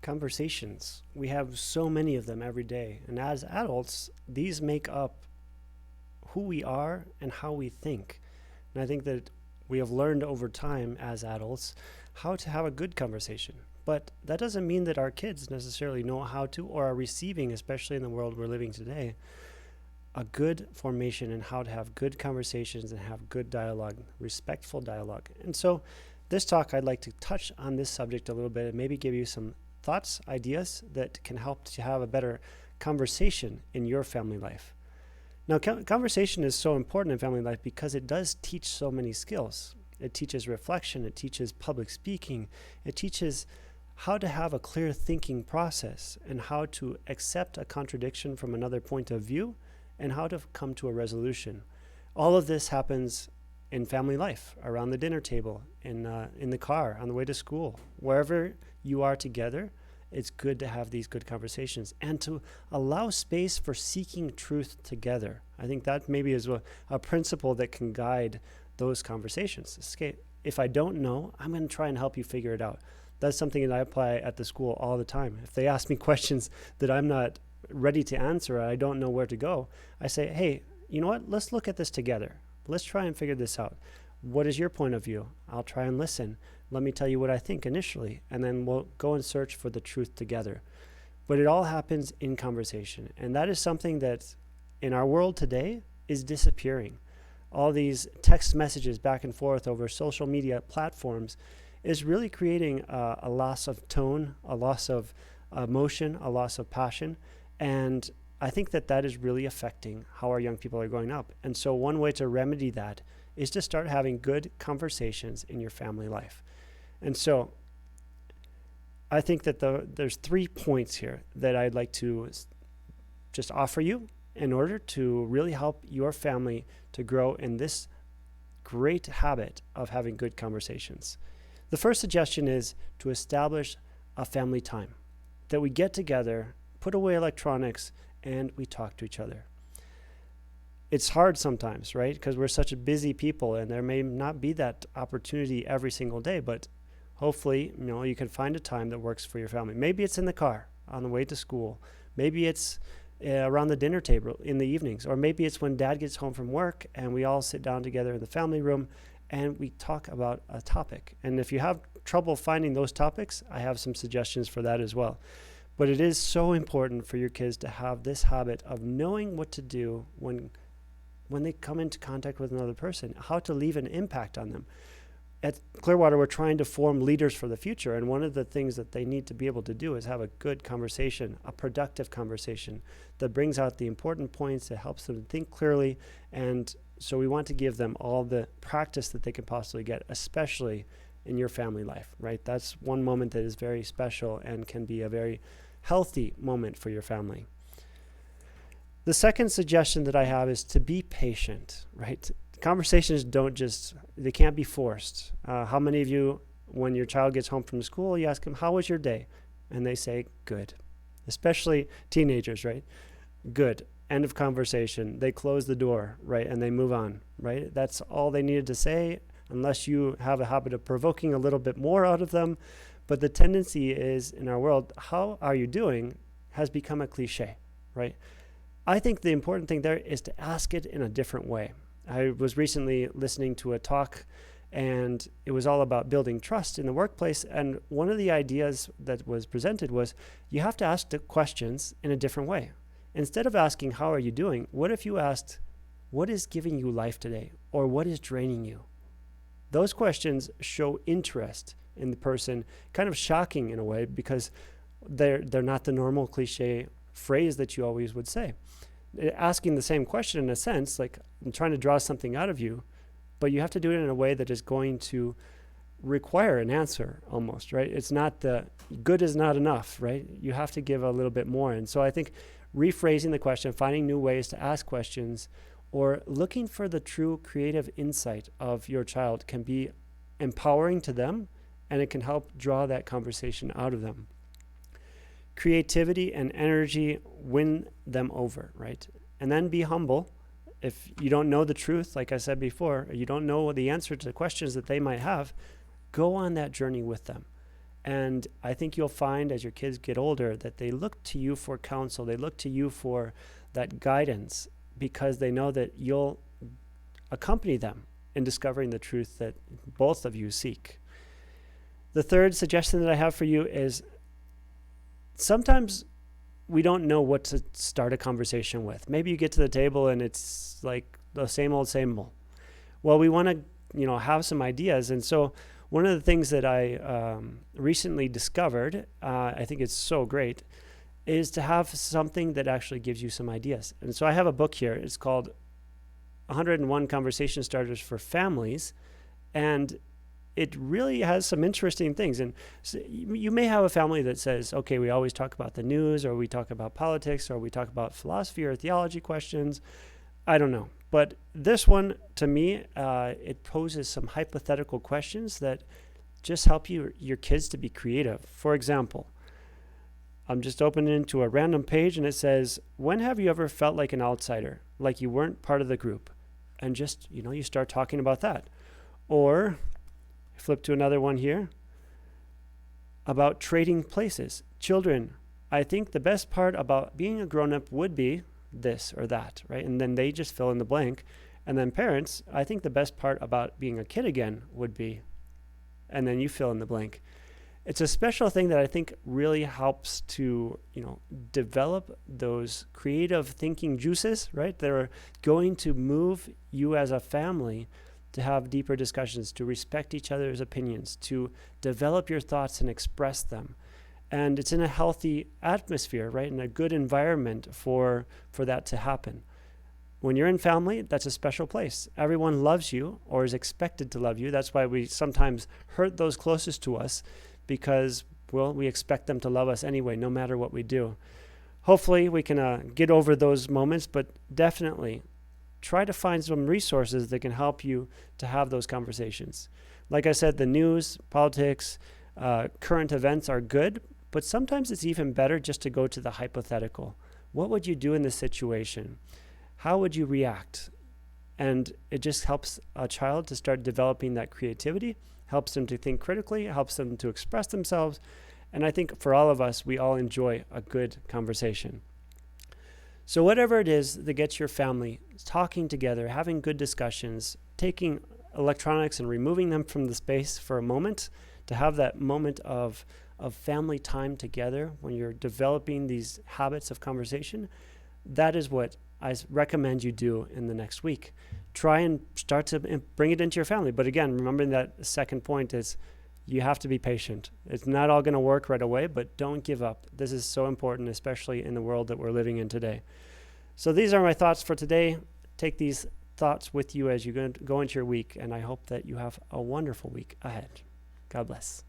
Conversations. We have so many of them every day. And as adults, these make up who we are and how we think. And I think that we have learned over time as adults how to have a good conversation. But that doesn't mean that our kids necessarily know how to or are receiving, especially in the world we're living today, a good formation in how to have good conversations and have good dialogue, respectful dialogue. And so this talk, I'd like to touch on this subject a little bit and maybe give you some thoughts, ideas that can help to have a better conversation in your family life. Now, conversation is so important in family life because it does teach so many skills. It teaches reflection, it teaches public speaking, it teaches how to have a clear thinking process and how to accept a contradiction from another point of view and how to come to a resolution. All of this happens in family life, around the dinner table, in the car, on the way to school, wherever you are together. It's good to have these good conversations and to allow space for seeking truth together. I think that maybe is a principle that can guide those conversations. Okay, if I don't know, I'm going to try and help you figure it out. That's something that I apply at the school all the time. If they ask me questions that I'm not ready to answer, I don't know where to go, I say, hey, you know what? Let's look at this together. Let's try and figure this out. What is your point of view? I'll try and listen. Let me tell you what I think initially, and then we'll go and search for the truth together. But it all happens in conversation, and that is something that in our world today is disappearing. All these text messages back and forth over social media platforms is really creating a loss of tone, a loss of emotion, a loss of passion, and I think that that is really affecting how our young people are growing up. And so one way to remedy that is to start having good conversations in your family life. And so I think that there's 3 points here that I'd like to just offer you in order to really help your family to grow in this great habit of having good conversations. The first suggestion is to establish a family time, that we get together, put away electronics, and we talk to each other. It's hard sometimes, right? Because we're such a busy people and there may not be that opportunity every single day, but hopefully, you can find a time that works for your family. Maybe it's in the car on the way to school. Maybe it's around the dinner table in the evenings, or maybe it's when dad gets home from work and we all sit down together in the family room and we talk about a topic. And if you have trouble finding those topics, I have some suggestions for that as well. But it is so important for your kids to have this habit of knowing what to do when they come into contact with another person, how to leave an impact on them. At Clearwater, we're trying to form leaders for the future, and one of the things that they need to be able to do is have a good conversation, a productive conversation that brings out the important points, that helps them think clearly, and so we want to give them all the practice that they can possibly get, especially in your family life, right? That's one moment that is very special and can be a very healthy moment for your family. The second suggestion that I have is to be patient, right? Conversations they can't be forced. How many of you, when your child gets home from school, you ask them, how was your day? And they say, good. Especially teenagers, right? Good. End of conversation. They close the door, right? And they move on, right? That's all they needed to say, unless you have a habit of provoking a little bit more out of them. But the tendency is in our world, how are you doing has become a cliche, right? I think the important thing there is to ask it in a different way. I was recently listening to a talk and it was all about building trust in the workplace. And one of the ideas that was presented was you have to ask the questions in a different way. Instead of asking, how are you doing? What if you asked, what is giving you life today? Or what is draining you? Those questions show interest in the person, kind of shocking in a way because they're not the normal cliche phrase that you always would say. Asking the same question in a sense, like I'm trying to draw something out of you, but you have to do it in a way that is going to require an answer almost, right? It's not the good is not enough, right? You have to give a little bit more. And so I think rephrasing the question, finding new ways to ask questions, or looking for the true creative insight of your child can be empowering to them, and it can help draw that conversation out of them. Creativity and energy win them over, right? And then be humble. If you don't know the truth, like I said before, or you don't know the answer to the questions that they might have, go on that journey with them And I think you'll find as your kids get older that they look to you for counsel. They look to you for that guidance because they know that you'll accompany them in discovering the truth that both of you seek. The third suggestion that I have for you is sometimes we don't know what to start a conversation with. Maybe you get to the table and it's like the same old, same old. Well, we want to, have some ideas. And so one of the things that I recently discovered, I think it's so great, is to have something that actually gives you some ideas. And so I have a book here. It's called 101 Conversation Starters for Families. And it really has some interesting things. And so you may have a family that says, okay, we always talk about the news, or we talk about politics, or we talk about philosophy or theology questions. I don't know. But this one, to me, it poses some hypothetical questions that just help your kids to be creative. For example, I'm just opening into a random page and it says, when have you ever felt like an outsider, like you weren't part of the group? And just, you start talking about that. Or flip to another one here about trading places. Children, I think the best part about being a grown-up would be this or that, right? And then they just fill in the blank. And then parents, I think the best part about being a kid again would be, and then you fill in the blank. It's a special thing that I think really helps to, develop those creative thinking juices, right? That are going to move you as a family to have deeper discussions, to respect each other's opinions, to develop your thoughts and express them. And it's in a healthy atmosphere, right? In a good environment for that to happen. When you're in family, that's a special place. Everyone loves you or is expected to love you. That's why we sometimes hurt those closest to us because, we expect them to love us anyway, no matter what we do. Hopefully we can get over those moments, but definitely try to find some resources that can help you to have those conversations. Like I said, the news, politics, current events are good, but sometimes it's even better just to go to the hypothetical. What would you do in this situation? How would you react? And it just helps a child to start developing that creativity, helps them to think critically, helps them to express themselves. And I think for all of us, we all enjoy a good conversation. So whatever it is that gets your family talking together, having good discussions, taking electronics and removing them from the space for a moment, to have that moment of family time together when you're developing these habits of conversation, that is what I recommend you do in the next week. Try and start to bring it into your family. But again, remembering that second point is you have to be patient. It's not all going to work right away, but don't give up. This is so important, especially in the world that we're living in today. So these are my thoughts for today. Take these thoughts with you as you go into your week, and I hope that you have a wonderful week ahead. God bless.